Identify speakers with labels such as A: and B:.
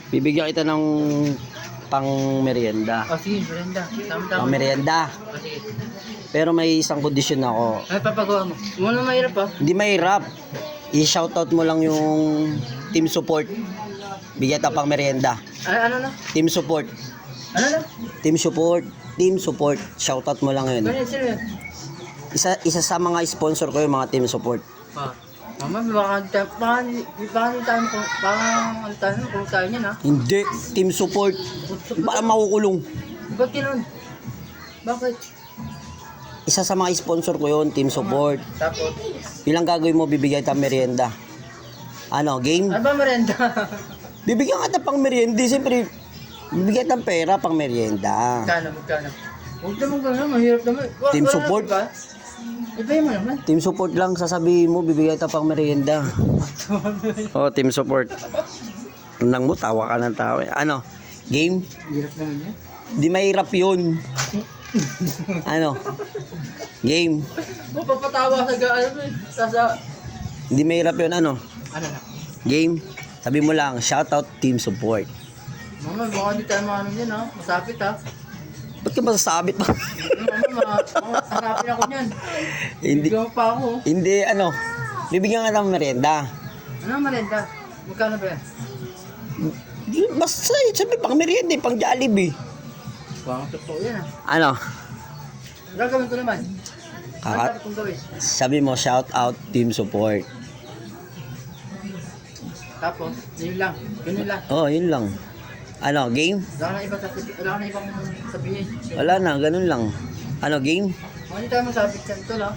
A: Bibigyan kita ng pang merienda.
B: Oh, sige, merienda. Tama-tama.
A: Pang merienda.
B: Oh, sige.
A: Pero may isang kondisyon ako.
B: Ay, papagawa mo. Muna mahirap pa.
A: Hindi mahirap. I-shoutout mo lang yung team support. Bigyan kita pang merienda.
B: Ay, ano na?
A: Team support.
B: Ano na?
A: Team support. Team support. Shoutout mo lang yun.
B: Sino yun?
A: Isa sa mga sponsor ko yung mga team support.
B: Ah. Mama, baka ano tayo kung tayo niyan, ha?
A: Hindi. Team support. Baka makukulong.
B: Ba't yun? Bakit?
A: Isa sa mga sponsor ko yun, team support.
B: Tapos?
A: Bilang gagawin mo, bibigyan kita merienda. Ano, game?
B: Ano ba merienda?
A: Bibigyan kita pang merienda. Siyempre, bibigyan kita pera pang merienda.
B: Magkano? Huwag naman gano'n, mahirap naman.
A: Team support?
B: Iba mo naman.
A: Team support lang, sasabihin mo, bibigyan kita pang merienda. Oh, team support. Nang mo, tawa ka ng tawa. Ano, game?
B: Hirap naman yan.
A: Di mahirap yun. Ano, game?
B: Papatawa sa gaano eh.
A: Hindi mahirap yun, ano?
B: Ano na?
A: Game? Sabi mo lang, shoutout team support.
B: Mama, baka di tayo maano yan, ha? Masapit, ha?
A: Ba't ka masasabit pa?
B: Mama, hanapin ako niyan.
A: Hindi,
B: Bigyan mo pa ako.
A: hindi, ano, bibigyan ka ng merienda.
B: Ano ang merienda? Magkano ba yan?
A: Di, basta, sabi pang merienda, pang Jollibee.
B: Baka totoo yan, ha?
A: Ano?
B: Gagawin ko naman. Ano
A: Kaka
B: dapat kong gawin?
A: sabi mo, shoutout team support.
B: Tapos, yun lang. Ganun lang.
A: Oh, yun lang. Ano, game?
B: Wala ka na ibang sabihin.
A: Wala na, ganun lang. Ano, game?
B: Hindi tayo masabit yan. Ito lang.